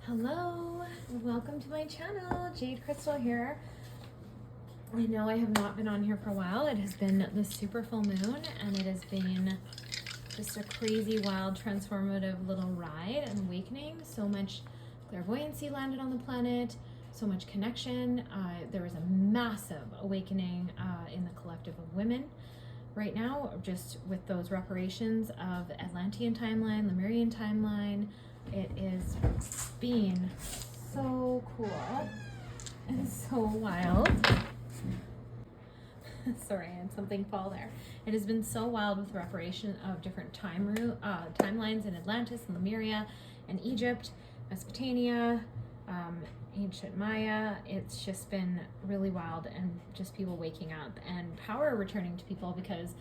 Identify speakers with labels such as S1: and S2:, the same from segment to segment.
S1: Hello, welcome to my channel. Jade Crystal here. I know I have not been on here for a while. It has been the super full moon and it has been just a crazy, wild, transformative little ride and awakening. So much clairvoyancy landed on the planet, so much connection. There was a massive awakening in the collective of women right now, just with those reparations of the Atlantean timeline, Lemurian timeline. It is being so cool and so wild. Sorry, I had something fall there. It has been so wild with reparation of different timelines in Atlantis and Lemuria and Egypt, Mesopotamia, ancient Maya. It's just been really wild, and just people waking up and power returning to people, because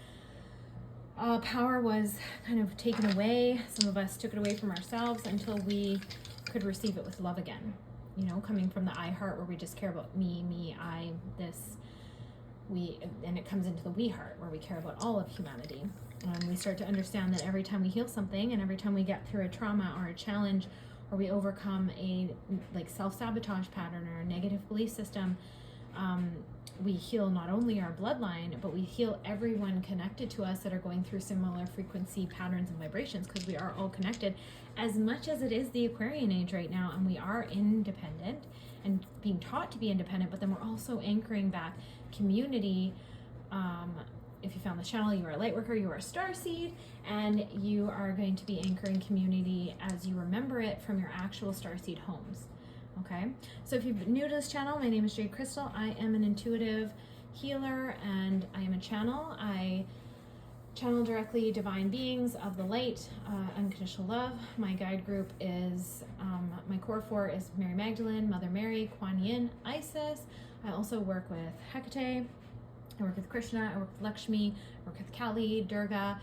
S1: power was kind of taken away. Some of us took it away from ourselves until we could receive it with love again. You know, coming from the I heart, where we just care about me, I, this, we, and it comes into the we heart, where we care about all of humanity. And we start to understand that every time we heal something, and every time we get through a trauma or a challenge, or we overcome a self-sabotage pattern or a negative belief system, we heal not only our bloodline, but we heal everyone connected to us that are going through similar frequency patterns and vibrations, because we are all connected. As much as it is the Aquarian age right now, and we are independent and being taught to be independent, but then we're also anchoring back community. If you found this channel, you are a light worker, you are a starseed, and you are going to be anchoring community as you remember it from your actual starseed homes. Okay, so if you're new to this channel, my name is Jade Crystal. I am an intuitive healer, and I am a channel. I channel directly divine beings of the light, unconditional love. My guide group is, my core four is Mary Magdalene, Mother Mary, Kuan Yin, Isis. I also work with Hecate. I work with Krishna. I work with Lakshmi. I work with Kali, Durga.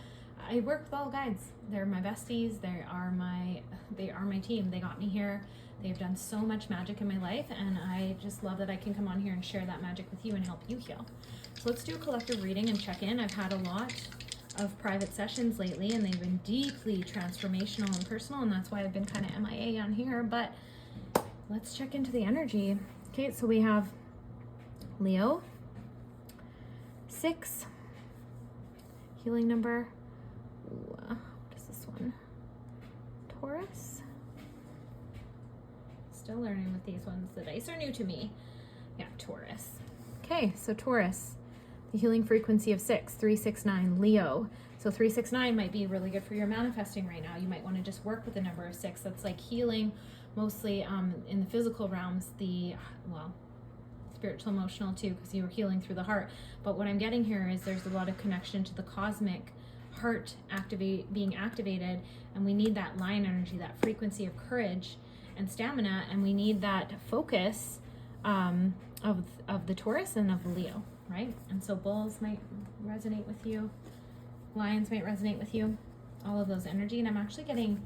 S1: I work with all guides. They're my besties. They are my team. They got me here. They've done so much magic in my life, and I just love that I can come on here and share that magic with you and help you heal. So let's do a collective reading and check in. I've had a lot of private sessions lately, and they've been deeply transformational and personal, and that's why I've been kind of MIA on here, but let's check into the energy. Okay, so we have Leo, 6, healing number, what is this one? Taurus. Still learning with these ones. The dice are new to me. Yeah, Taurus. Okay, so Taurus, the healing frequency of 6, 369, Leo. So 369 might be really good for your manifesting right now. You might want to just work with the number of 6. That's like healing, mostly in the physical realms, spiritual, emotional too, because you were healing through the heart. But what I'm getting here is there's a lot of connection to the cosmic heart being activated, and we need that lion energy, that frequency of courage and stamina, and we need that focus of the Taurus and of the Leo, right? And so bulls might resonate with you, lions might resonate with you, all of those energy. And I'm actually getting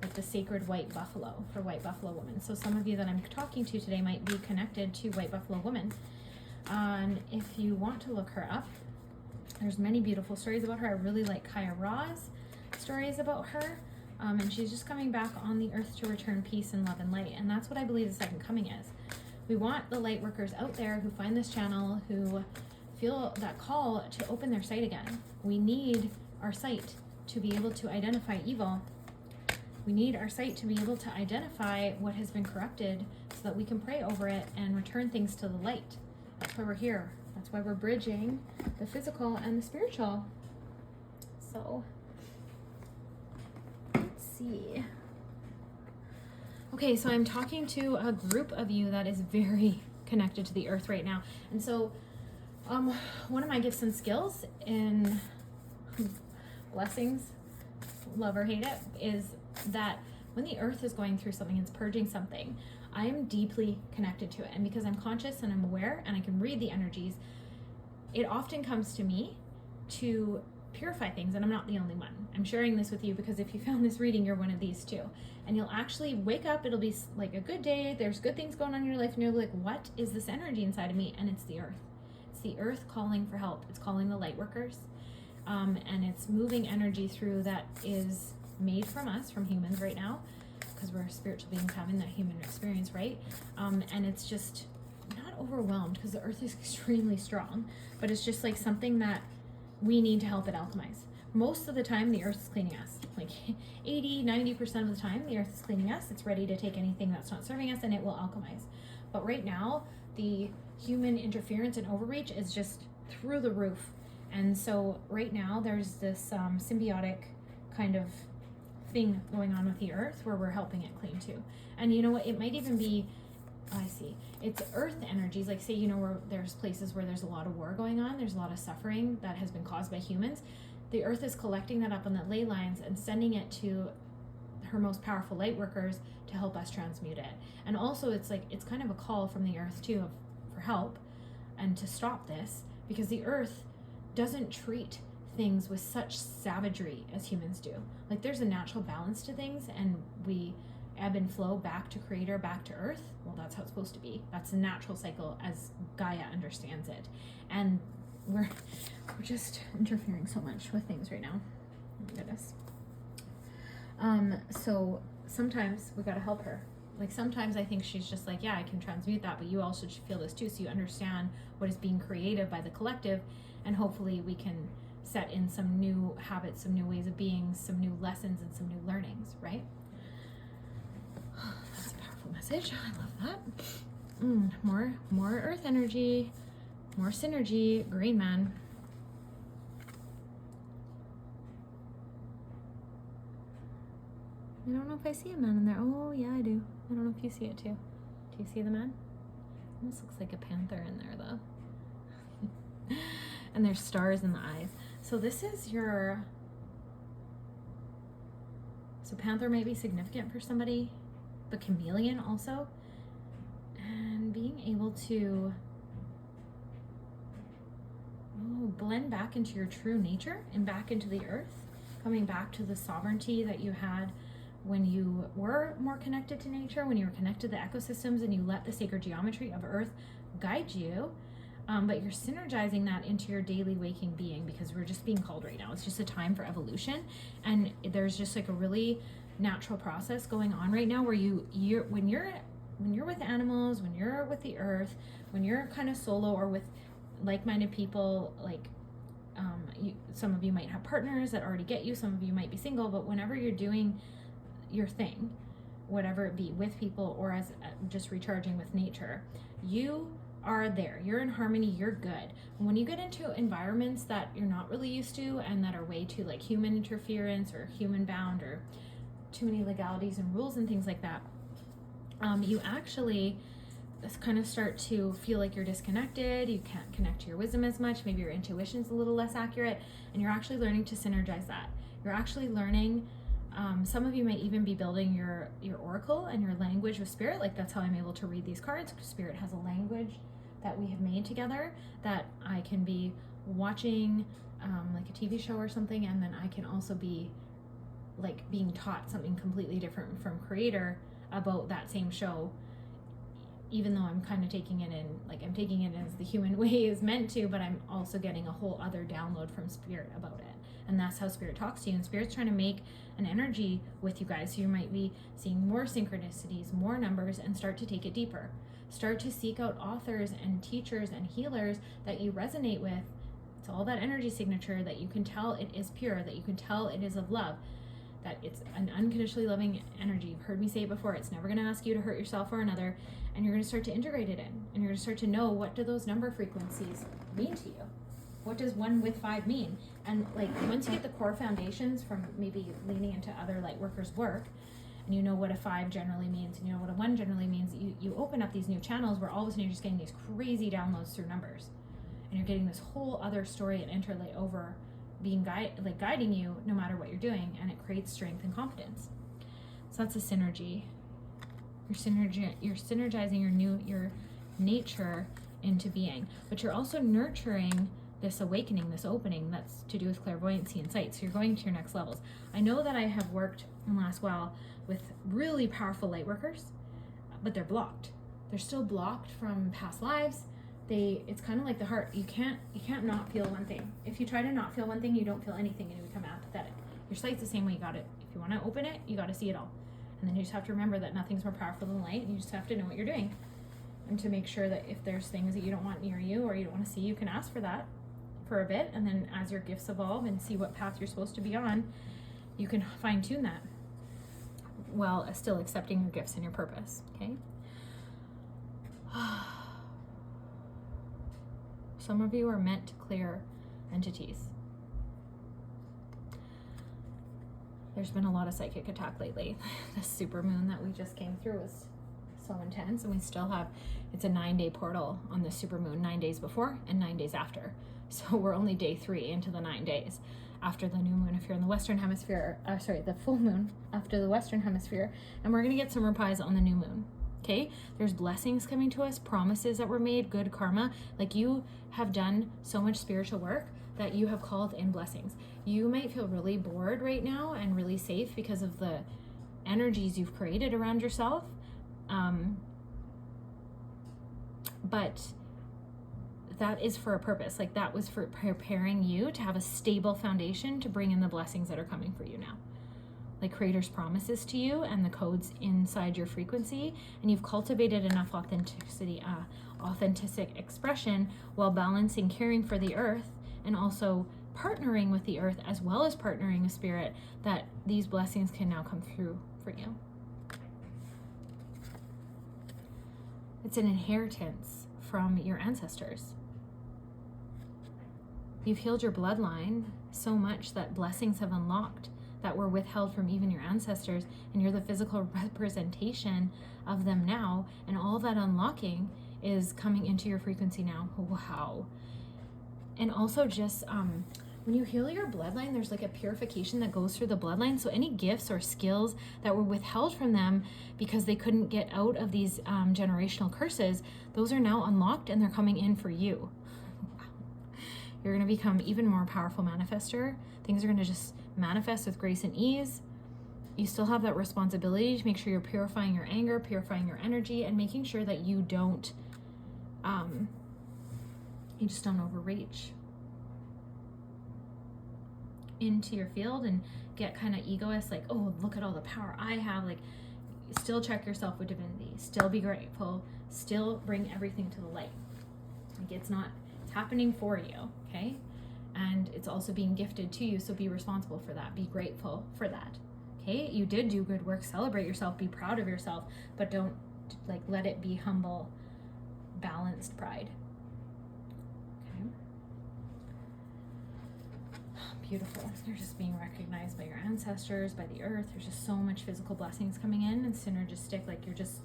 S1: like the sacred white buffalo for white buffalo woman. So some of you that I'm talking to today might be connected to white buffalo woman. And if you want to look her up, there's many beautiful stories about her. I really like Kaya Ra's stories about her. And she's just coming back on the earth to return peace and love and light. And that's what I believe the second coming is. We want the light workers out there who find this channel, who feel that call to open their sight again. We need our sight to be able to identify evil. We need our sight to be able to identify what has been corrupted, so that we can pray over it and return things to the light. That's why we're here. That's why we're bridging the physical and the spiritual. So see. Okay, so I'm talking to a group of you that is very connected to the earth right now. And so one of my gifts and skills in blessings, love or hate it, is that when the earth is going through something, it's purging something, I am deeply connected to it. And because I'm conscious and I'm aware and I can read the energies, it often comes to me to purify things, and I'm not the only one. I'm sharing this with you because if you found this reading, you're one of these too. And you'll actually wake up, it'll be like a good day, there's good things going on in your life, and you're like, what is this energy inside of me? And it's the earth. It's the earth calling for help. It's calling the light workers. And it's moving energy through that is made from us, from humans right now, because we're spiritual beings having that human experience, right? And it's just not overwhelmed because the earth is extremely strong, but it's just like something that we need to help it alchemize. Most of the time, the earth is cleaning us. Like 80-90% of the time, the earth is cleaning us. It's ready to take anything that's not serving us, and it will alchemize. But right now, the human interference and overreach is just through the roof. And so right now, there's this symbiotic kind of thing going on with the earth where we're helping it clean too. And you know what? It might even be, I see, it's earth energies. Like say, you know, where there's places where there's a lot of war going on, there's a lot of suffering that has been caused by humans. The earth is collecting that up on the ley lines and sending it to her most powerful light workers to help us transmute it. And also it's like, it's kind of a call from the earth too for help and to stop this, because the earth doesn't treat things with such savagery as humans do. Like there's a natural balance to things, and we ebb and flow back to creator, back to earth. Well, that's how it's supposed to be. That's a natural cycle as Gaia understands it. And we're just interfering so much with things right now. Oh my goodness. So sometimes we got to help her. Like sometimes I think she's just like, yeah, I can transmute that, but you also should feel this too, so you understand what is being created by the collective, and hopefully we can set in some new habits, some new ways of being, some new lessons, and some new learnings, right? That's a powerful message. I love that. More earth energy, more synergy. Green man. I don't know if I see a man in there. Oh yeah, I do. I don't know if you see it too. Do you see the man? Almost looks like a panther in there though. And there's stars in the eyes. So this is your, so panther might be significant for somebody, but chameleon also. And being able to blend back into your true nature and back into the earth, coming back to the sovereignty that you had when you were more connected to nature, when you were connected to the ecosystems and you let the sacred geometry of earth guide you. But you're synergizing that into your daily waking being, because we're just being called right now. It's just a time for evolution, and there's just like a really natural process going on right now where you're when you're with animals, when you're with the earth, when you're kind of solo or with like-minded people, like some of you might have partners that already get you, some of you might be single, but whenever you're doing your thing, whatever it be, with people or as just recharging with nature, you are there, you're in harmony, you're good. When you get into environments that you're not really used to and that are way too like human interference or human bound or too many legalities and rules and things like that, you actually kind of start to feel like you're disconnected. You can't connect to your wisdom as much. Maybe your intuition's a little less accurate, and you're actually learning to synergize that. You're actually learning, some of you might even be building your oracle and your language with spirit. Like that's how I'm able to read these cards, because spirit has a language that we have made together that I can be watching like a TV show or something, and then I can also be like being taught something completely different from creator about that same show, even though I'm kind of taking it in, like I'm taking it as the human way is meant to, but I'm also getting a whole other download from spirit about it. And that's how spirit talks to you. And spirit's trying to make an energy with you guys. So you might be seeing more synchronicities, more numbers, and start to take it deeper. Start to seek out authors and teachers and healers that you resonate with. It's all that energy signature that you can tell it is pure, that you can tell it is of love, that it's an unconditionally loving energy. You've heard me say it before. It's never going to ask you to hurt yourself or another. And you're going to start to integrate it in. And you're going to start to know, what do those number frequencies mean to you? What does 1 with 5 mean? And like once you get the core foundations from maybe leaning into other light workers' work, and you know what a 5 generally means, and you know what a 1 generally means, you open up these new channels where all of a sudden you're just getting these crazy downloads through numbers. And you're getting this whole other story and interlay over being guiding you no matter what you're doing, and it creates strength and confidence. So that's a synergy. You're synergizing your nature into being, but you're also nurturing this awakening, this opening that's to do with clairvoyancy and sight. So you're going to your next levels. I know that I have worked in the last while with really powerful light workers, but they're blocked. They're still blocked from past lives. It's kind of like the heart. You can't not feel one thing. If you try to not feel one thing, you don't feel anything, and you become apathetic. Your sight's the same way. You got it. If you want to open it, you got to see it all. And then you just have to remember that nothing's more powerful than light, and you just have to know what you're doing. And to make sure that if there's things that you don't want near you or you don't want to see, you can ask for that for a bit. And then as your gifts evolve and see what path you're supposed to be on, you can fine tune that while still accepting your gifts and your purpose, okay? Some of you are meant to clear entities. There's been a lot of psychic attack lately. The super moon that we just came through was so intense, and we still have, it's a 9-day portal on the super moon, 9 days before and 9 days after. So we're only day 3 into the 9 days after the new moon if you're in the Western Hemisphere, the full moon after the Western Hemisphere, and we're gonna get some reprise on the new moon. Okay, there's blessings coming to us, promises that were made, good karma. Like, you have done so much spiritual work that you have called in blessings. You might feel really bored right now and really safe because of the energies you've created around yourself. But that is for a purpose. Like, that was for preparing you to have a stable foundation to bring in the blessings that are coming for you now. Like Creator's promises to you and the codes inside your frequency, and you've cultivated enough authentic expression while balancing caring for the earth and also partnering with the earth as well as partnering with spirit, that these blessings can now come through for you. It's an inheritance from your ancestors. You've healed your bloodline so much that blessings have unlocked that were withheld from even your ancestors, and you're the physical representation of them now, and all that unlocking is coming into your frequency now. Wow. And also just when you heal your bloodline, there's like a purification that goes through the bloodline. So any gifts or skills that were withheld from them because they couldn't get out of these generational curses, those are now unlocked and they're coming in for you. You're going to become even more powerful manifester. Things are going to just manifest with grace and ease. You still have that responsibility to make sure you're purifying your anger, purifying your energy, and making sure that you don't, you just don't overreach into your field and get kind of egoist, like, oh, look at all the power I have. Like, still check yourself with divinity, still be grateful, still bring everything to the light. Like, it's happening for you, okay? And it's also being gifted to you, so be responsible for that. Be grateful for that, okay? You did do good work. Celebrate yourself. Be proud of yourself, but don't let it be humble, balanced pride. Okay? Beautiful. You're just being recognized by your ancestors, by the earth. There's just so much physical blessings coming in and synergistic. Like, you're just,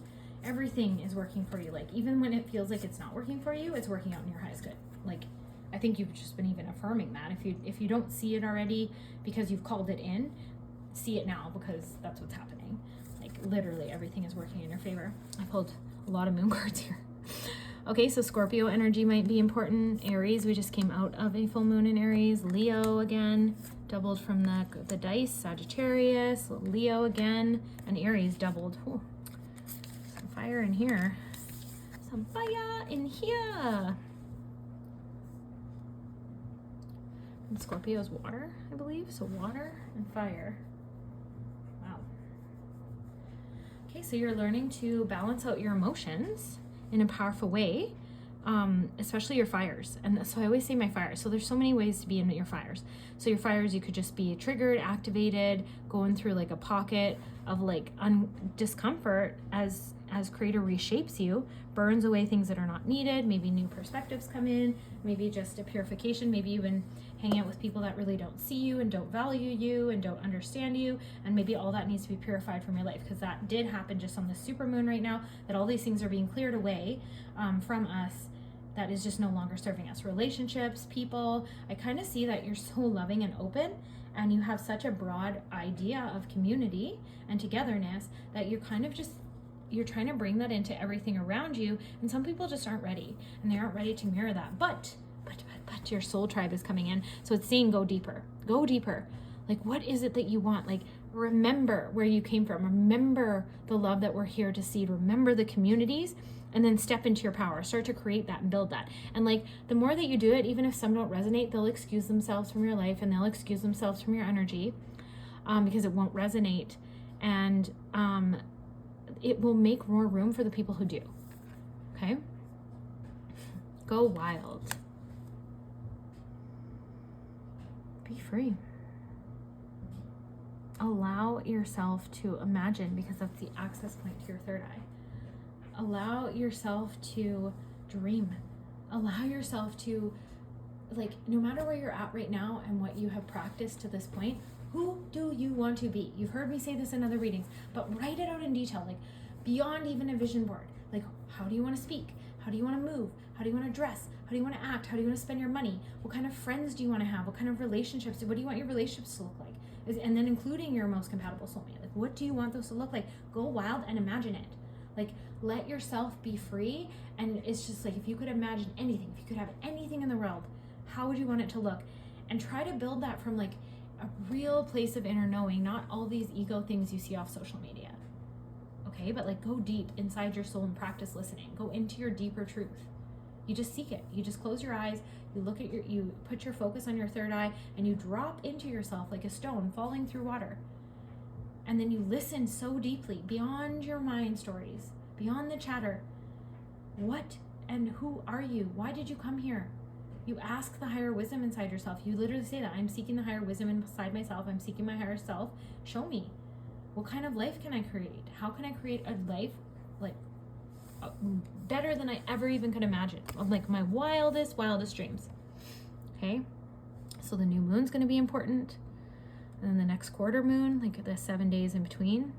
S1: everything is working for you. Like, even when it feels like it's not working for you, it's working out in your highest good. Like, I think you've just been even affirming that. If you don't see it already because you've called it in, see it now, because that's what's happening. Like, literally everything is working in your favor. I pulled a lot of moon cards here. Okay, so Scorpio energy might be important. Aries, we just came out of a full moon in Aries. Leo again, doubled from the dice. Sagittarius, Leo again, and Aries doubled. Ooh, some fire in here. Some fire in here. And Scorpio's water, I believe. So water and fire. Wow. Okay, so you're learning to balance out your emotions in a powerful way, especially your fires. And so I always say my fires. So there's so many ways to be in your fires. So your fires, you could just be triggered, activated, going through like a pocket of like discomfort as Creator reshapes you, burns away things that are not needed. Maybe new perspectives come in, maybe just a purification, maybe even hang out with people that really don't see you and don't value you and don't understand you, and maybe all that needs to be purified from your life, because that did happen just on the supermoon right now, that all these things are being cleared away from us, that is just no longer serving us. Relationships, people, I kind of see that you're so loving and open, and you have such a broad idea of community and togetherness that you're kind of just, you're trying to bring that into everything around you, and some people just aren't ready, and they aren't ready to mirror that. But your soul tribe is coming in, so it's saying go deeper. Like, what is it that you want? Like, remember where you came from, remember the love that we're here to seed, remember the communities, and then step into your power. Start to create that and build that. And like, the more that you do it, even if some don't resonate, they'll excuse themselves from your life and they'll excuse themselves from your energy, because it won't resonate. And it will make more room for the people who do. Okay? Go wild. Be free. Allow yourself to imagine, because that's the access point to your third eye. Allow yourself to dream. Allow yourself to, like, no matter where you're at right now and what you have practiced to this point, who do you want to be? You've heard me say this in other readings, but write it out in detail, like beyond even a vision board. Like, how do you want to speak? How do you want to move? How do you want to dress? How do you want to act? How do you want to spend your money? What kind of friends do you want to have? What kind of relationships? What do you want your relationships to look like? And then including your most compatible soulmate. Like, what do you want those to look like? Go wild and imagine it. Like, let yourself be free. And it's just like, if you could imagine anything, if you could have anything in the world, how would you want it to look? And try to build that from like a real place of inner knowing, not all these ego things you see off social media. Okay, but like, go deep inside your soul and practice listening. Go into your deeper truth. You just seek it. You just close your eyes. You look at you put your focus on your third eye, and you drop into yourself like a stone falling through water. And then you listen so deeply beyond your mind stories, beyond the chatter. What and who are you? Why did you come here? You ask the higher wisdom inside yourself. You literally say that. I'm seeking the higher wisdom inside myself. I'm seeking my higher self. Show me. What kind of life can I create? How can I create a life like better than I ever even could imagine? Of like my wildest dreams. Okay? So the new moon's going to be important. And then the next quarter moon, like the 7 days in between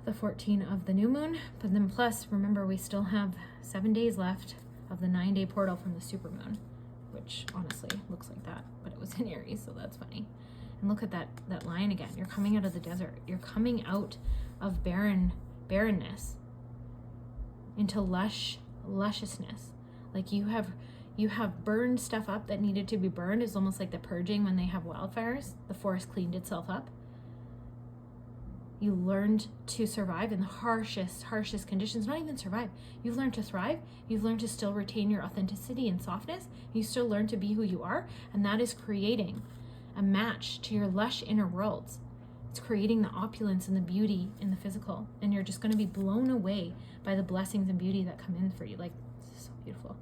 S1: the 14 of the new moon. But then plus, remember, we still have 7 days left of the 9-day portal from the supermoon, which honestly looks like that, but it was in Aries, so that's funny. And look at that line again. You're coming out of the desert. You're coming out of barrenness into lusciousness. Like you have burned stuff up that needed to be burned. It's almost like the purging when they have wildfires. The forest cleaned itself up. You learned to survive in the harshest conditions. Not even survive. You've learned to thrive. You've learned to still retain your authenticity and softness. You still learn to be who you are. And that is creating a match to your lush inner worlds. It's creating the opulence and the beauty in the physical. And you're just going to be blown away by the blessings and beauty that come in for you. Like, this is so beautiful.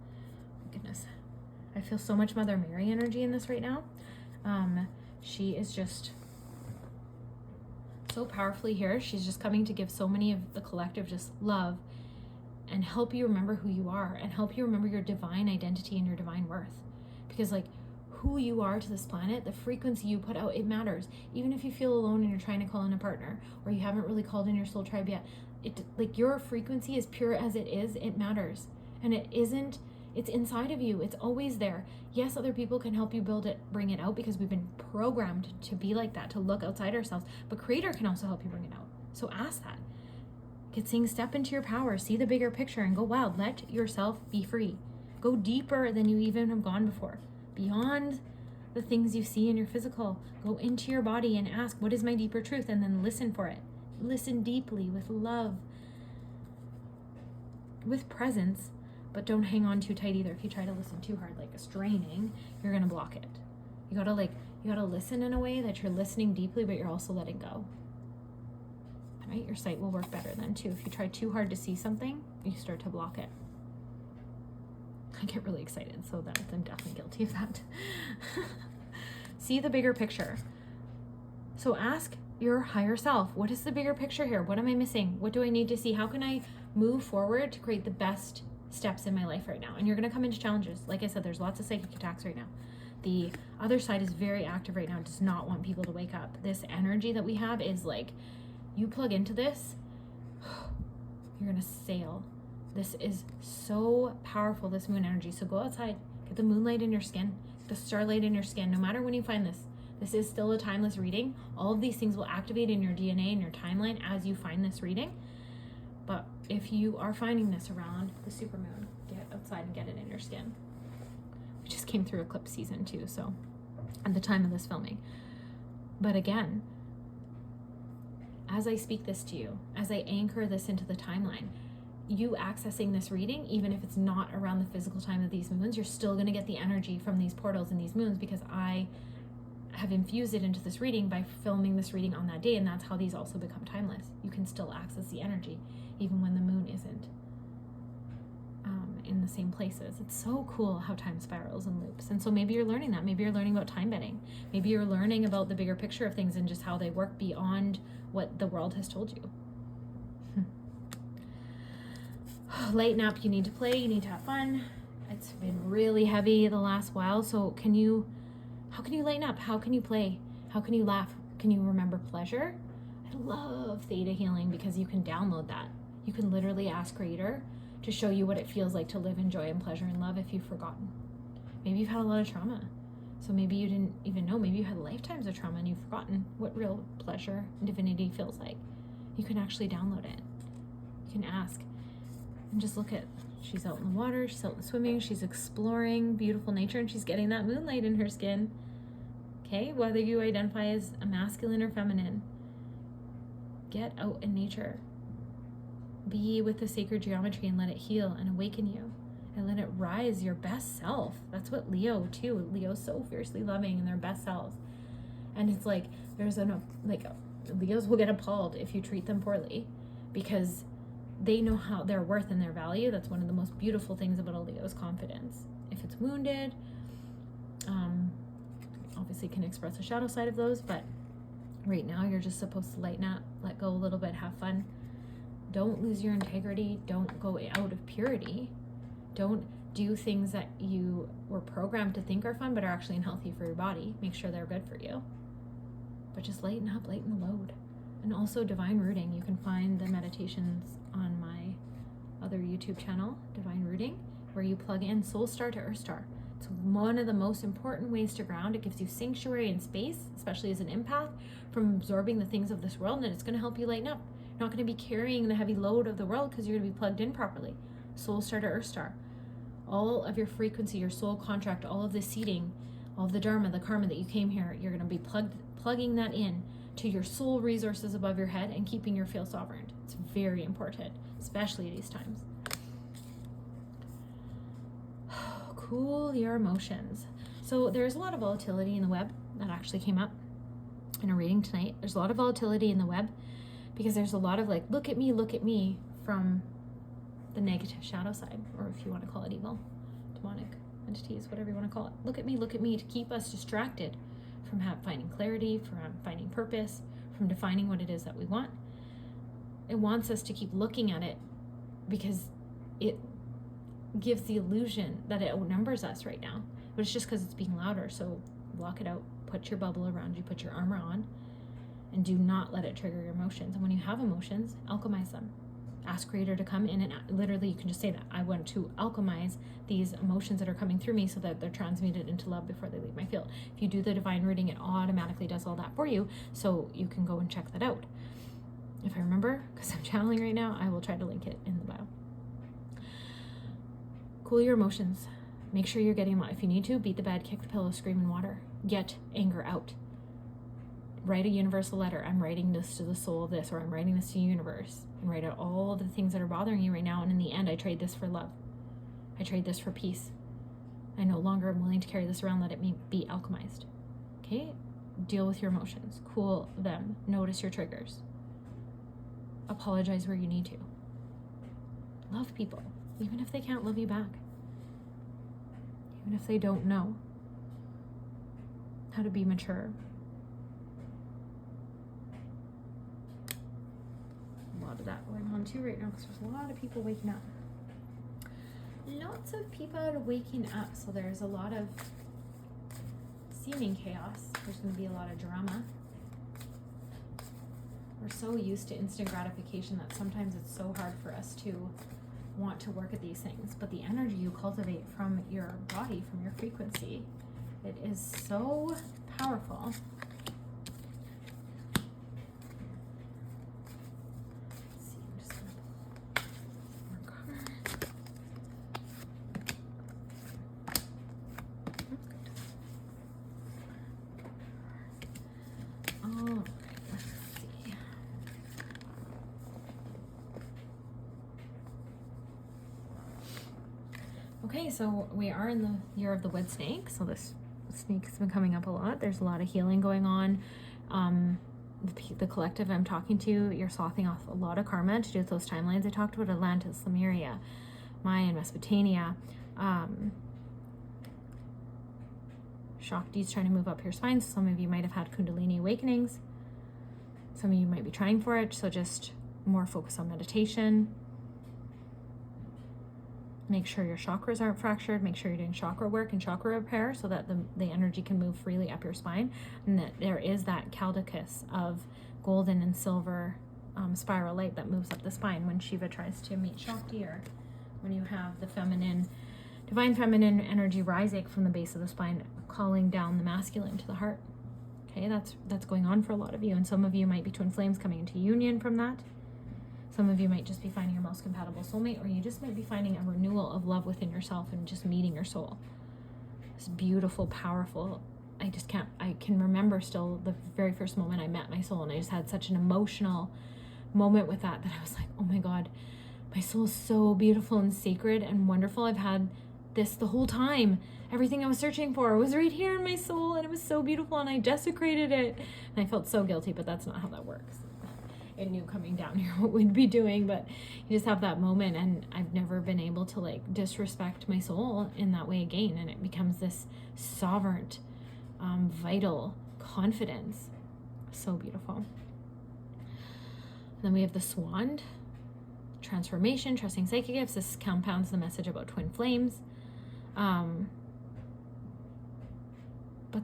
S1: My goodness. I feel so much Mother Mary energy in this right now. She is just so powerfully here. She's just coming to give so many of the collective just love and help you remember who you are and help you remember your divine identity and your divine worth. Because like who you are to this planet, the frequency you put out, it matters. Even if you feel alone and you're trying to call in a partner, or you haven't really called in your soul tribe yet, it like your frequency, as pure as it is, it matters. And it's inside of you. It's always there. Yes, other people can help you build it, bring it out, because we've been programmed to be like that, to look outside ourselves. But Creator can also help you bring it out. So ask that. Get saying, step into your power, see the bigger picture, and go wild. Let yourself be free. Go deeper than you even have gone before. Beyond the things you see in your physical. Go into your body and ask, what is my deeper truth? And then listen for it. Listen deeply with love, with presence. But don't hang on too tight either. If you try to listen too hard, like a straining, you're going to block it. You gotta listen in a way that you're listening deeply, but you're also letting go. Right? Your sight will work better then too. If you try too hard to see something, you start to block it. I get really excited, so that I'm definitely guilty of that. See the bigger picture. So ask your higher self, what is the bigger picture here? What am I missing? What do I need to see? How can I move forward to create the best steps in my life right now? And you're going to come into challenges. Like I said, there's lots of psychic attacks right now. The other side is very active right now, does not want people to wake up. This energy that we have is like, you plug into this, you're going to sail. This is so powerful, this moon energy. So go outside, get the moonlight in your skin, the starlight in your skin, no matter when you find this. This is still a timeless reading. All of these things will activate in your DNA and your timeline as you find this reading. But if you are finding this around the supermoon, get outside and get it in your skin. We just came through eclipse season too, so at the time of this filming. But again, as I speak this to you, as I anchor this into the timeline, you accessing this reading, even if it's not around the physical time of these moons, you're still going to get the energy from these portals and these moons, because I have infused it into this reading by filming this reading on that day, and that's how these also become timeless. You can still access the energy even when the moon isn't in the same places. It's so cool how time spirals and loops. And so maybe you're learning that. Maybe you're learning about time bending. Maybe you're learning about the bigger picture of things and just how they work beyond what the world has told you. Lighten up. You need to play. You need to have fun. It's been really heavy the last while. So how can you lighten up? How can you play? How can you laugh? Can you remember pleasure? I love theta healing because you can download that. You can literally ask Creator to show you what it feels like to live in joy and pleasure and love if you've forgotten. Maybe you've had a lot of trauma. So maybe you didn't even know. Maybe you had lifetimes of trauma and you've forgotten what real pleasure and divinity feels like. You can actually download it. You can ask and just look at, she's out in the water, she's out swimming, she's exploring beautiful nature, and she's getting that moonlight in her skin. Okay, whether you identify as a masculine or feminine, get out in nature. Be with the sacred geometry and let it heal and awaken you and let it rise your best self. That's what Leo too. Leo's so fiercely loving in their best selves. And it's like, Leos will get appalled if you treat them poorly because they know how their worth and their value. That's one of the most beautiful things about a Leo's confidence. If it's wounded, obviously can express the shadow side of those, but right now you're just supposed to lighten up, let go a little bit, have fun. Don't lose your integrity. Don't go out of purity. Don't do things that you were programmed to think are fun but are actually unhealthy for your body. Make sure they're good for you. But just lighten up, lighten the load. And also divine rooting. You can find the meditations on my other YouTube channel, Divine Rooting, where you plug in Soul Star to Earth Star. It's one of the most important ways to ground. It gives you sanctuary and space, especially as an empath, from absorbing the things of this world, and it's going to help you lighten up. You're not going to be carrying the heavy load of the world because you're going to be plugged in properly. Soul Star to Earth Star. All of your frequency, your soul contract, all of the seeding, all of the dharma, the karma that you came here, you're going to be plugging that in to your soul resources above your head and keeping your field sovereign. It's very important, especially these times. Cool your emotions. So there's a lot of volatility in the web that actually came up in a reading tonight. There's a lot of volatility in the web because there's a lot of like, look at me from the negative shadow side, or if you want to call it evil, demonic entities, whatever you want to call it. Look at me to keep us distracted from finding clarity, from finding purpose, from defining what it is that we want. It wants us to keep looking at it because it gives the illusion that it outnumbers us right now, but it's just because it's being louder. So block it out, put your bubble around you, put your armor on, and do not let it trigger your emotions. And when you have emotions, alchemize them. Ask Creator to come in and literally you can just say that I want to alchemize these emotions that are coming through me so that they're transmuted into love before they leave my field. If you do the divine rooting, it automatically does all that for you, so you can go and check that out. If I remember, because I'm channeling right now, I will try to link it in the bio. Cool your emotions. Make sure you're getting them out. If you need to, beat the bed, kick the pillow, scream in water. Get anger out. Write a universal letter. I'm writing this to the soul of this, or I'm writing this to the universe. And write out all of the things that are bothering you right now. And in the end, I trade this for love. I trade this for peace. I no longer am willing to carry this around. Let it be alchemized. Okay? Deal with your emotions. Cool them. Notice your triggers. Apologize where you need to. Love people, even if they can't love you back. Even if they don't know how to be mature. A lot of that going on too right now because there's a lot of people waking up. Lots of people are waking up, so there's a lot of seeming chaos. There's going to be a lot of drama. We're so used to instant gratification that sometimes it's so hard for us to want to work at these things. But the energy you cultivate from your body, from your frequency, it is so powerful. Let's see, I'm just going to pull more cards. Oh, let's see. Okay, so we are in the year of the wood snake. So this Snake has been coming up a lot. There's a lot of healing going on. The collective I'm talking to, you're sloughing off a lot of karma to do with those timelines. I talked about Atlantis, Lemuria, Maya, and Mesopotamia. Shakti's trying to move up your spine. So some of you might have had Kundalini awakenings. Some of you might be trying for it. So just more focus on meditation. Make sure your chakras aren't fractured. Make sure you're doing chakra work and chakra repair so that the energy can move freely up your spine. And that there is that caducus of golden and silver spiral light that moves up the spine when Shiva tries to meet Shakti, or when you have the feminine, divine feminine energy rising from the base of the spine, calling down the masculine to the heart. Okay, that's going on for a lot of you. And some of you might be twin flames coming into union from that. Some of you might just be finding your most compatible soulmate, or you just might be finding a renewal of love within yourself and just meeting your soul. It's beautiful, powerful. I can remember still the very first moment I met my soul, and I just had such an emotional moment with that I was like, oh my God, my soul is so beautiful and sacred and wonderful. I've had this the whole time. Everything I was searching for was right here in my soul, and it was so beautiful, and I desecrated it. And I felt so guilty, but that's not how that works. It knew coming down here what we'd be doing, but you just have that moment, and I've never been able to like disrespect my soul in that way again, and it becomes this sovereign, vital confidence. So beautiful. And then we have the Swan, transformation, trusting psychic gifts. This compounds the message about twin flames. But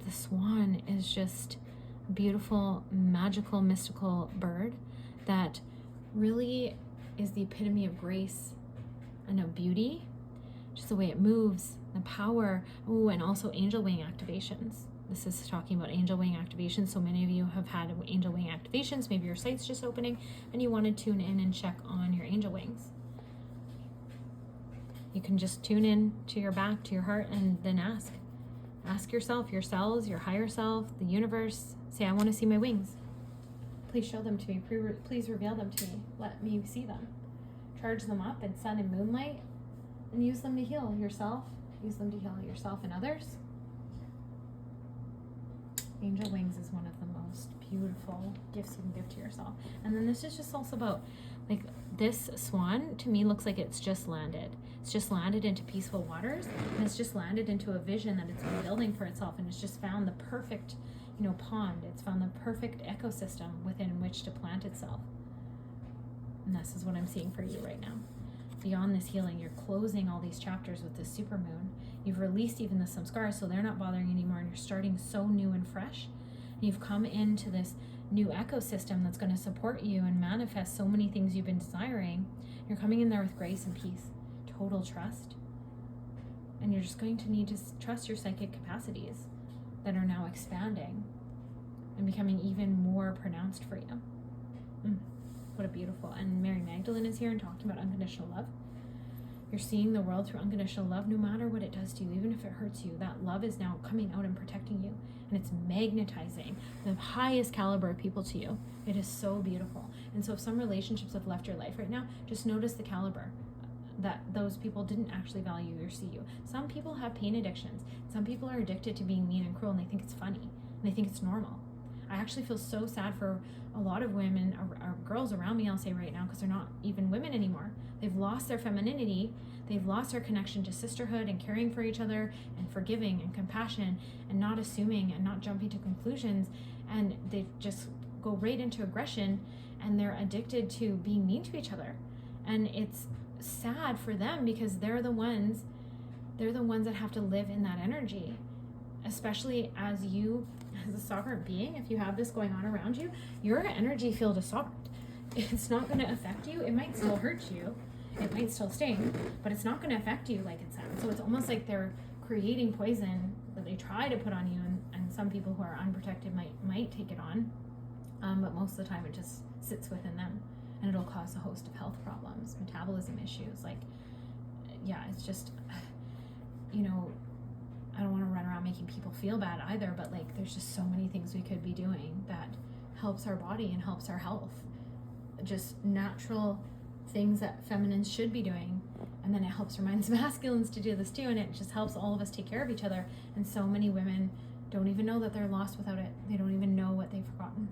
S1: the Swan is just a beautiful, magical, mystical bird that really is the epitome of grace and of beauty, just the way it moves, the power. Oh, and also angel wing activations. This is talking about angel wing activations. So many of you have had angel wing activations. Maybe your site's just opening and you want to tune in and check on your angel wings. You can just tune in to your back, to your heart, and then ask. Ask yourself, your cells, your higher self, the universe. Say, I want to see my wings. Please show them to me. Please reveal them to me. Let me see them. Charge them up in sun and moonlight, and use them to heal yourself. Use them to heal yourself and others. Angel wings is one of the most beautiful gifts you can give to yourself. And then this is just also about, like, this swan to me looks like it's just landed. It's just landed into peaceful waters, and it's just landed into a vision that it's been building for itself, and it's just found the perfect, pond. It's found the perfect ecosystem within which to plant itself. And this is what I'm seeing for you right now. Beyond this healing, you're closing all these chapters with this supermoon. You've released even the samskaras, so they're not bothering you anymore, and you're starting so new and fresh. And you've come into this new ecosystem that's going to support you and manifest so many things you've been desiring. You're coming in there with grace and peace, total trust. And you're just going to need to trust your psychic capacities that are now expanding and becoming even more pronounced for you. What a beautiful. And Mary Magdalene is here and talking about unconditional love. You're seeing the world through unconditional love, no matter what it does to you, even if it hurts you. That love is now coming out and protecting you, and it's magnetizing the highest caliber of people to you. It is so beautiful. And so if some relationships have left your life right now, just notice the caliber, that those people didn't actually value or see you. Some people have pain addictions. Some people are addicted to being mean and cruel, and they think it's funny, and they think it's normal. I actually feel so sad for a lot of women, or girls around me, I'll say right now, because they're not even women anymore. They've lost their femininity. They've lost their connection to sisterhood and caring for each other and forgiving and compassion and not assuming and not jumping to conclusions. And they just go right into aggression, and they're addicted to being mean to each other. And it's sad for them, because they're the ones that have to live in that energy, especially as you, as a sovereign being. If you have this going on around you, your energy field is sovereign. It's not going to affect you. It might still hurt you, it might still sting, but it's not going to affect you like it's happened. So it's almost like they're creating poison that they try to put on you, and some people who are unprotected might take it on, but most of the time it just sits within them, and it'll cause a host of health problems, metabolism issues. Like, yeah, it's just, I don't want to run around making people feel bad either, but like, there's just so many things we could be doing that helps our body and helps our health. Just natural things that feminines should be doing. And then it helps remind masculines to do this too. And it just helps all of us take care of each other. And so many women don't even know that they're lost without it. They don't even know what they've forgotten.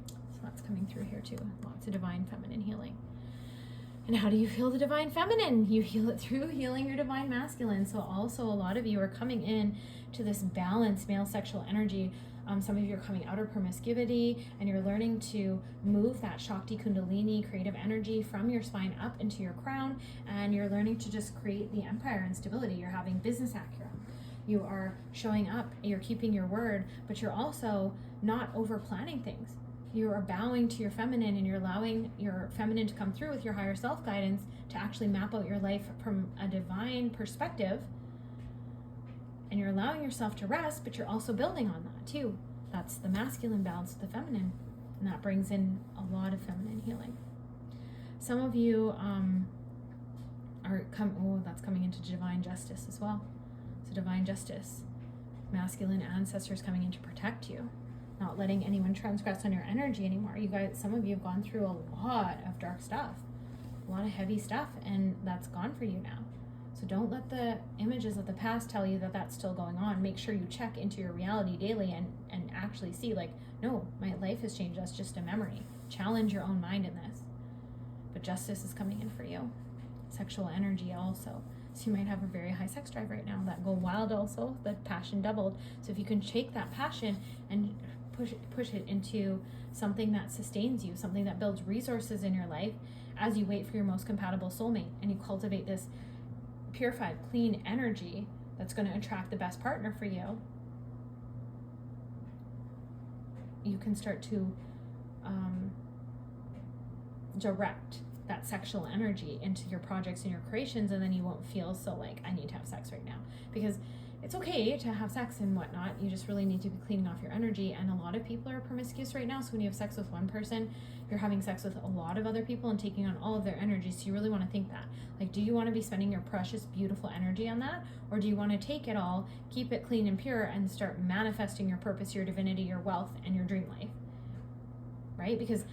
S1: So that's coming through here too. Lots of divine feminine healing. And how do you heal the divine feminine? You heal it through healing your divine masculine. So also a lot of you are coming in to this balanced male sexual energy. Some of you are coming out of promiscuity, and you're learning to move that Shakti Kundalini creative energy from your spine up into your crown, and you're learning to just create the empire and stability. You're having business acumen. You are showing up, you're keeping your word, but you're also not over planning things. You are bowing to your feminine, and you're allowing your feminine to come through with your higher self guidance to actually map out your life from a divine perspective. And you're allowing yourself to rest, but you're also building on that too. That's the masculine balance with the feminine. And that brings in a lot of feminine healing. Some of you that's coming into divine justice as well. So divine justice, masculine ancestors coming in to protect you, not letting anyone transgress on your energy anymore. You guys, some of you have gone through a lot of dark stuff, a lot of heavy stuff, and that's gone for you now. So don't let the images of the past tell you that that's still going on. Make sure you check into your reality daily and actually see, like, no, my life has changed. That's just a memory. Challenge your own mind in this. But justice is coming in for you. Sexual energy also. So you might have a very high sex drive right now. That go wild also, the passion doubled. So if you can take that passion and push it into something that sustains you, something that builds resources in your life as you wait for your most compatible soulmate, and you cultivate this purified, clean energy that's going to attract the best partner for you, you can start to direct that sexual energy into your projects and your creations, and then you won't feel so like, I need to have sex right now. Because it's okay to have sex and whatnot, you just really need to be cleaning off your energy. And a lot of people are promiscuous right now, so when you have sex with one person, you're having sex with a lot of other people and taking on all of their energy. So you really want to think that, like, do you want to be spending your precious, beautiful energy on that? Or do you want to take it all, keep it clean and pure, and start manifesting your purpose, your divinity, your wealth, and your dream life? Right? Because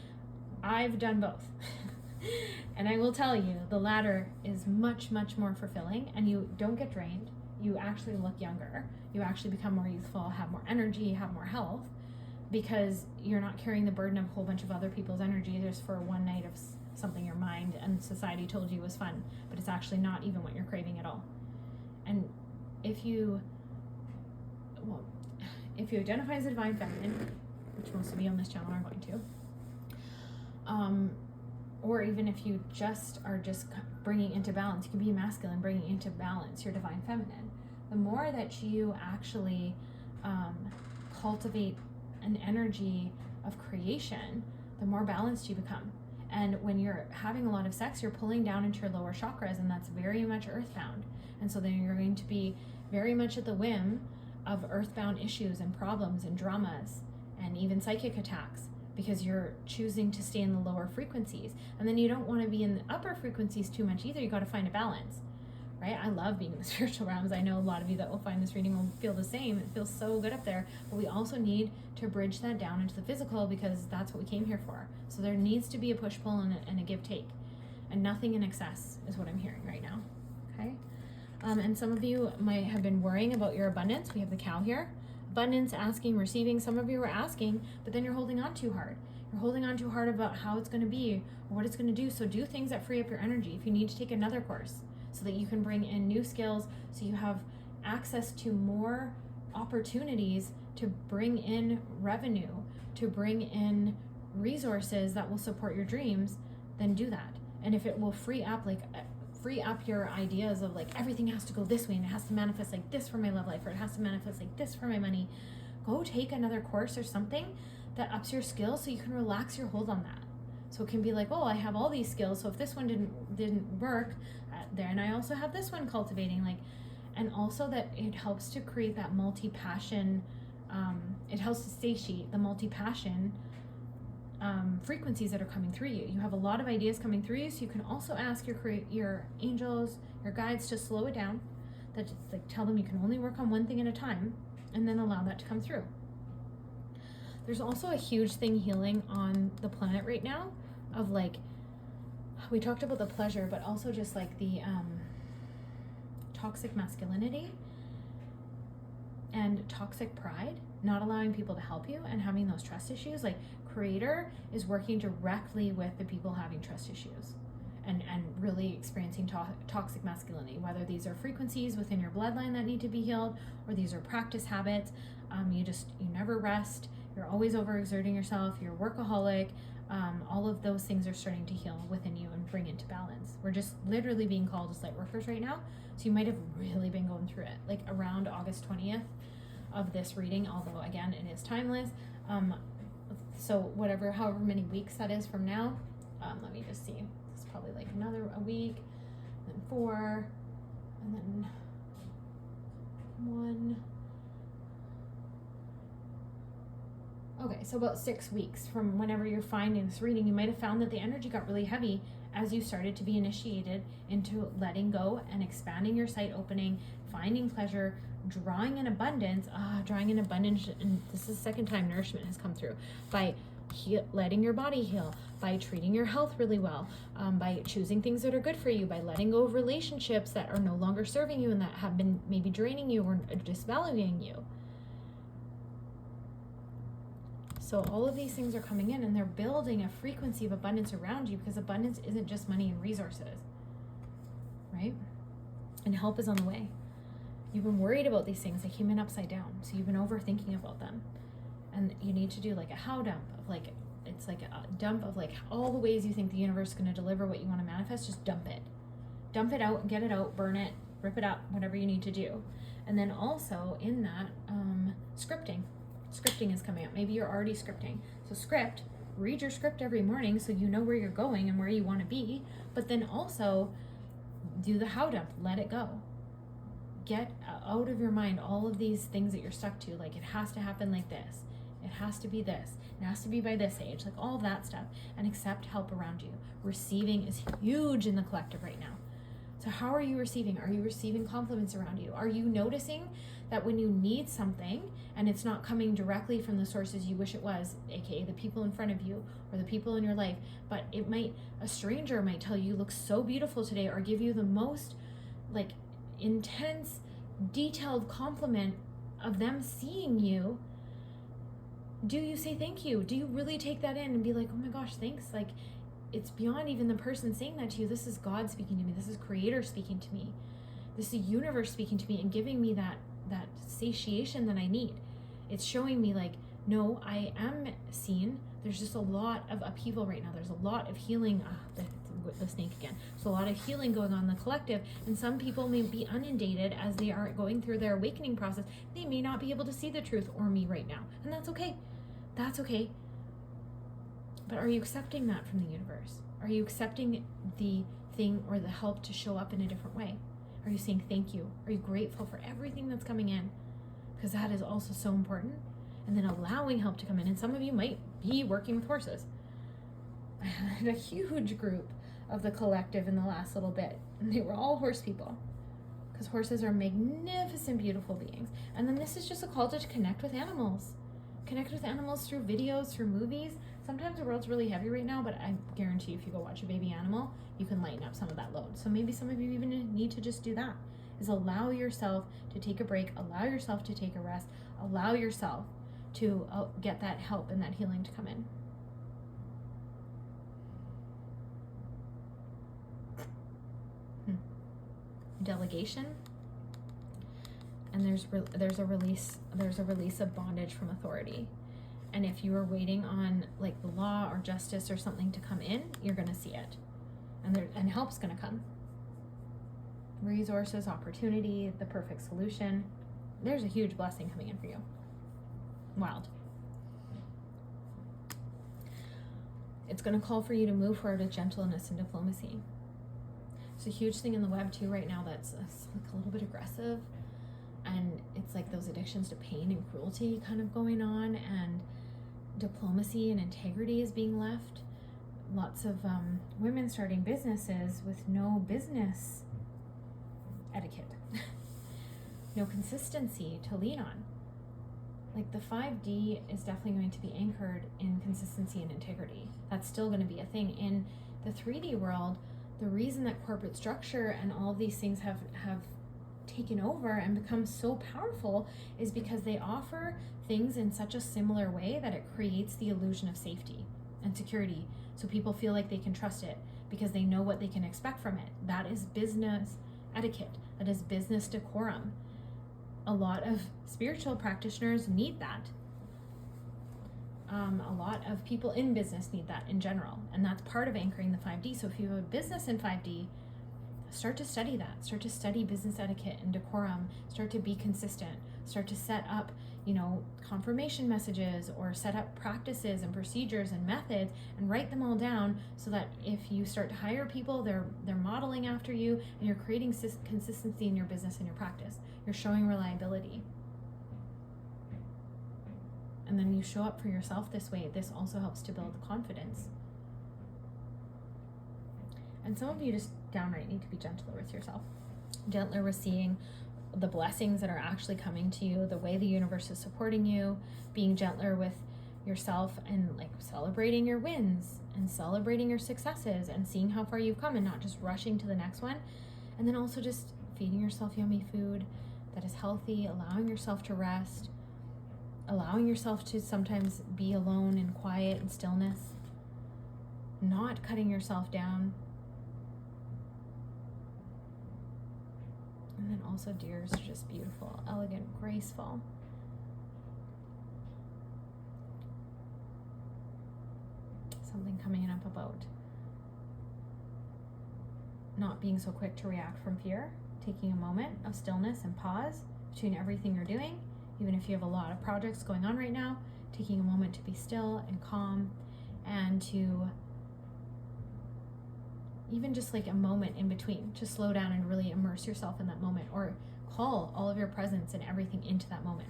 S1: I've done both. And I will tell you, the latter is much, much more fulfilling, and you don't get drained. You actually look younger. You actually become more youthful, have more energy, have more health, because you're not carrying the burden of a whole bunch of other people's energy just for one night of something your mind and society told you was fun, but it's actually not even what you're craving at all. And if you identify as a divine feminine, which most of you on this channel are going to, or even if you are just bringing into balance, you can be masculine, bringing into balance your divine feminine. The more that you actually cultivate an energy of creation, the more balanced you become. And when you're having a lot of sex, you're pulling down into your lower chakras, and that's very much earthbound. And so then you're going to be very much at the whim of earthbound issues and problems and dramas and even psychic attacks, because you're choosing to stay in the lower frequencies. And then you don't want to be in the upper frequencies too much either. You got to find a balance, right? I love being in the spiritual realms. I know a lot of you that will find this reading will feel the same. It feels so good up there. But we also need to bridge that down into the physical, because that's what we came here for. So there needs to be a push-pull and a give-take. And nothing in excess is what I'm hearing right now, okay? And some of you might have been worrying about your abundance. We have the cow here. Abundance, asking, receiving. Some of you are asking, but then you're holding on too hard. You're holding on too hard about how it's going to be or what it's going to do. So do things that free up your energy. If you need to take another course so that you can bring in new skills, so you have access to more opportunities to bring in revenue, to bring in resources that will support your dreams, then do that. And if it will free up your ideas of like, everything has to go this way and it has to manifest like this for my love life, or it has to manifest like this for my money, go take another course or something that ups your skills so you can relax your hold on that. So it can be like, oh, I have all these skills, so if this one didn't work, then I also have this one cultivating, like, and also that it helps to create that multi-passion, it helps to satiate the multi-passion frequencies that are coming through you. You have a lot of ideas coming through you, so you can also ask your angels, your guides to slow it down. That just like tell them you can only work on one thing at a time, and then allow that to come through. There's also a huge thing healing on the planet right now of like We talked about the pleasure, but also just like the toxic masculinity and toxic pride, not allowing people to help you and having those trust issues. Like creator is working directly with the people having trust issues and really experiencing toxic masculinity, whether these are frequencies within your bloodline that need to be healed, or these are practice habits. You never rest. You're always overexerting yourself. You're a workaholic. All of those things are starting to heal within you and bring into balance. We're just literally being called as light workers right now. So you might have really been going through it, like around August 20th of this reading, although again, it is timeless. So however many weeks that is from now, let me just see. It's probably like a week, then 4, and then 1. Okay, so about 6 weeks from whenever you're finding this reading, you might have found that the energy got really heavy as you started to be initiated into letting go and expanding your sight opening, finding pleasure, drawing in abundance. And this is the second time nourishment has come through by letting your body heal, by treating your health really well, by choosing things that are good for you, by letting go of relationships that are no longer serving you and that have been maybe draining you or disvaluing you. So all of these things are coming in and they're building a frequency of abundance around you, because abundance isn't just money and resources, right? And help is on the way. You've been worried about these things. They came in upside down. So you've been overthinking about them. And you need to do like a how dump of like, it's like a dump of like all the ways you think the universe is going to deliver what you want to manifest. Just dump it. Dump it out, get it out, burn it, rip it up, whatever you need to do. And then also in that, scripting. Scripting is coming up. Maybe you're already scripting. So read your script every morning so you know where you're going and where you want to be. But then also do the how dump. Let it go. Get out of your mind all of these things that you're stuck to. Like it has to happen like this. It has to be this. It has to be by this age. Like all of that stuff. And accept help around you. Receiving is huge in the collective right now. So how are you receiving? Are you receiving compliments around you? Are you noticing that when you need something and it's not coming directly from the sources you wish it was, aka the people in front of you or the people in your life, but a stranger might tell you look so beautiful today, or give you the most like intense, detailed compliment of them seeing you? Do you say thank you? Do you really take that in and be like, oh my gosh, thanks? Like it's beyond even the person saying that to you. This is God speaking to me. This is Creator speaking to me. This is universe speaking to me and giving me that satiation that I need. It's showing me like, no, I am seen. There's just a lot of upheaval right now. There's a lot of healing. The snake again. So a lot of healing going on in the collective, and some people may be inundated as they are going through their awakening process. They may not be able to see the truth or me right now, and that's okay. That's okay. But are you accepting that from the universe? Are you accepting the thing or the help to show up in a different way? Are you saying thank you? Are you grateful for everything that's coming in? Because that is also so important. And then allowing help to come in. And some of you might be working with horses. I had a huge group of the collective in the last little bit, and they were all horse people. Because horses are magnificent, beautiful beings. And then this is just a call to connect with animals. Connect with animals through videos, through movies. Sometimes the world's really heavy right now, but I guarantee you if you go watch a baby animal, you can lighten up some of that load. So maybe some of you even need to just do that, is allow yourself to take a break, allow yourself to take a rest, allow yourself to get that help and that healing to come in. Delegation. And there's a release of bondage from authority. And if you are waiting on like the law or justice or something to come in, you're going to see it. And help's going to come. Resources, opportunity, the perfect solution. There's a huge blessing coming in for you. Wild. It's going to call for you to move forward with gentleness and diplomacy. It's a huge thing in the web too right now that's like a little bit aggressive. And it's like those addictions to pain and cruelty kind of going on, and diplomacy and integrity is being left. Lots of women starting businesses with no business etiquette, no consistency to lean on. Like the 5D is definitely going to be anchored in consistency and integrity. That's still going to be a thing in the 3D world, the reason that corporate structure and all of these things have taken over and become so powerful is because they offer things in such a similar way that it creates the illusion of safety and security. So people feel like they can trust it because they know what they can expect from it. That is business etiquette. That is business decorum. A lot of spiritual practitioners need that. A lot of people in business need that in general. And that's part of anchoring the 5D. So if you have a business in 5D, start to study that. Start to study business etiquette and decorum. Start to be consistent. Start to set up, confirmation messages, or set up practices and procedures and methods, and write them all down so that if you start to hire people, they're modeling after you, and you're creating consistency in your business and your practice. You're showing reliability. And then you show up for yourself this way. This also helps to build confidence. And some of you just downright need to be gentler with yourself. Gentler with seeing the blessings that are actually coming to you, the way the universe is supporting you, being gentler with yourself, and like celebrating your wins and celebrating your successes and seeing how far you've come and not just rushing to the next one. And then also just feeding yourself yummy food that is healthy, allowing yourself to rest, allowing yourself to sometimes be alone in quiet and stillness, not cutting yourself down. And then also deers are just beautiful, elegant, graceful. Something coming up about not being so quick to react from fear, taking a moment of stillness and pause between everything you're doing, even if you have a lot of projects going on right now, taking a moment to be still and calm, and to even just like a moment in between, to slow down and really immerse yourself in that moment, or call all of your presence and everything into that moment.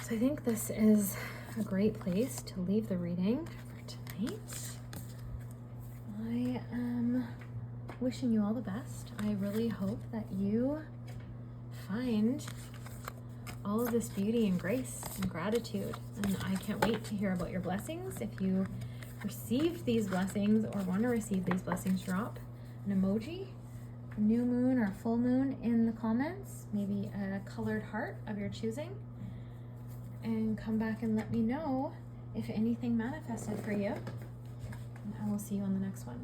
S1: So I think this is a great place to leave the reading for tonight. I am wishing you all the best. I really hope that you find all of this beauty and grace and gratitude. And I can't wait to hear about your blessings. If you received these blessings or want to receive these blessings, drop an emoji, a new moon or full moon in the comments, maybe a colored heart of your choosing, and come back and let me know if anything manifested for you. And I will see you on the next one.